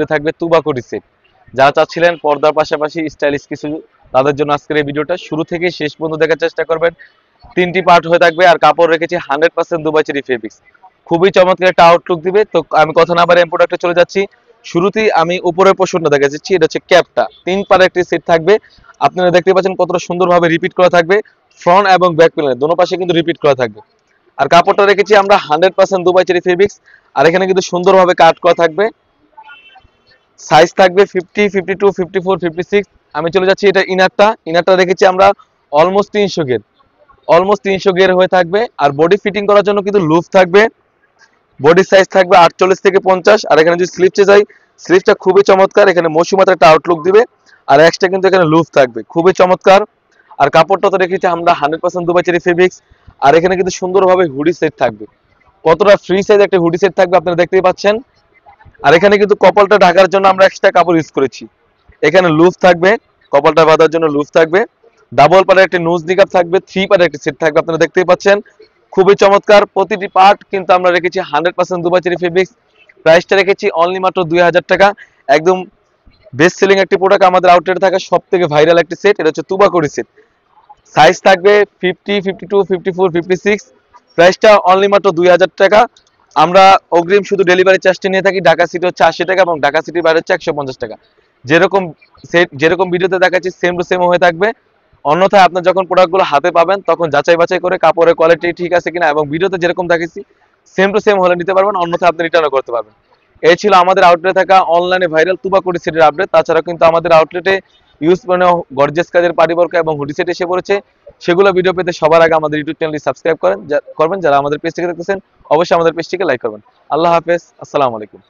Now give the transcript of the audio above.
থাকবে তুবাকুড়ি সেট। যারা চাচ্ছিলেন পর্দার পাশাপাশি স্টাইলিশ কিছু, তাদের জন্য আজকের এই ভিডিওটা শুরু থেকে শেষ পর্যন্ত দেখার চেষ্টা করবেন। 3টি পার্ট হয়ে থাকবে আর কাপড় রেখেছি 100% দুবাই চেরি ফেব্রিক্স। খুবই চমৎকার একটা আউটলুক দিবে। তো আমি কথা না বাড়িয়ে প্রোডাক্টে চলে যাচ্ছি। শুরুতেই আমি উপরের পোর্শনটা দেখা যাচ্ছি, এটা হচ্ছে ক্যাপটা 3 পারে একটি সেট থাকবে। আপনারা দেখতে পাচ্ছেন কতটা সুন্দরভাবে রিপিট করা থাকবে, ফ্রন্ট এবং ব্যাক প্যানেল দোনো পাশে কিন্তু রিপিট করা থাকবে। আর কাপড়টা রেখেছি আমরা 100% দুবাই চেরি ফেব্রিক্স। আর এখানে কিন্তু সুন্দরভাবে কাট করা থাকবে। সাইজ থাকবে 50, 52, 54, 56। আমি চলে যাচ্ছি এটা ইনারটা রেখেছি আমরা অলমোস্ট 300 গের, অলমোস্ট 300 গের হয়ে থাকবে। আর বডি ফিটিং করার জন্য কিন্তু লুফ থাকবে। বডি সাইজ থাকবে 48 থেকে 50। আর এখানে যদি স্লিপসে যাই, স্লিপসটা খুবই চমৎকার, এখানে মৌসুমাতে একটা আউটলুক দিবে। আর এক্সট্রা কিন্তু এখানে লুফ থাকবে, খুবই চমৎকার। আর কাপড়টা তো রেখেছি আমরা 100% দুবাই চেরি ফেব্রিক্স। আর এখানে কিন্তু সুন্দরভাবে হুডি সেট থাকবে, কতটা ফ্রি সাইজ একটা হুডি সেট থাকবে আপনারা দেখতেই পাচ্ছেন। আর এখানে কিন্তু কপালটা ঢাকার জন্য আমরা এক্সট্রা কাপড় ইউজ করেছি। এখানে লুফ থাকবে, কপালটা বাঁধার জন্য লুফ থাকবে। ডাবল পাড়ের একটি নোজ নিকাপ থাকবে, 3 পাড়ের একটি সেট থাকবে, আপনারা দেখতেই পাচ্ছেন খুবই চমৎকার। প্রতিটি পার্ট কিন্তু আমরা রেখেছি 100% দুবাই চেরি ফেব্রিক্স। প্রাইসটা রেখেছি অনলি মাত্র 2000 টাকা। একদম বেস্ট সেলিং একটি প্রোডাক্ট, আমাদের আউটলেটে থাকা সব থেকে ভাইরাল একটি সেট। এটা হচ্ছে তুবাকুড়ি সেট। সাইজ থাকবে 50, 52, 54, 56। প্রাইসটা অনলি মাত্র 2000 টাকা। আমরা অগ্রিম শুধু ডেলিভারি চার্জটা নিয়ে থাকি। ঢাকা সিটি হচ্ছে 80 টাকা এবং ঢাকা সিটির বাইরে হচ্ছে 150 টাকা। যেরকম সেট, যেরকম ভিডিওতে দেখাচ্ছি সেম টু সেম হয়ে থাকবে। অন্যথায় আপনার যখন প্রোডাক্টগুলো হাতে পাবেন তখন যাচাই বাছাই করে কাপড়ের কোয়ালিটি ঠিক আছে কিনা এবং ভিডিওতে যেরকম দেখাচ্ছি সেম টু সেম হলে নিতে পারবেন, অন্যথায় আপনি রিটার্নও করতে পারবেন। এই ছিল আমাদের আউটলেটে থাকা অনলাইনে ভাইরাল তুবাকুড়ি সেটের আপডেট। তাছাড়া কিন্তু আমাদের আউটলেটে ইউজ মানে গর্জিয়াস কাজের পারিবর্ক এবং হুডি সেট এসে পড়েছে। সেগুলো ভিডিও পেতে সবার আগে আমাদের ইউটিউব চ্যানেলটি সাবস্ক্রাইব করবেন। যারা আমাদের পেজ থেকে দেখতেছেন অবশ্যই আমাদের পেজটিকে লাইক করবেন। আল্লাহ হাফেজ, আসসালামু আলাইকুম।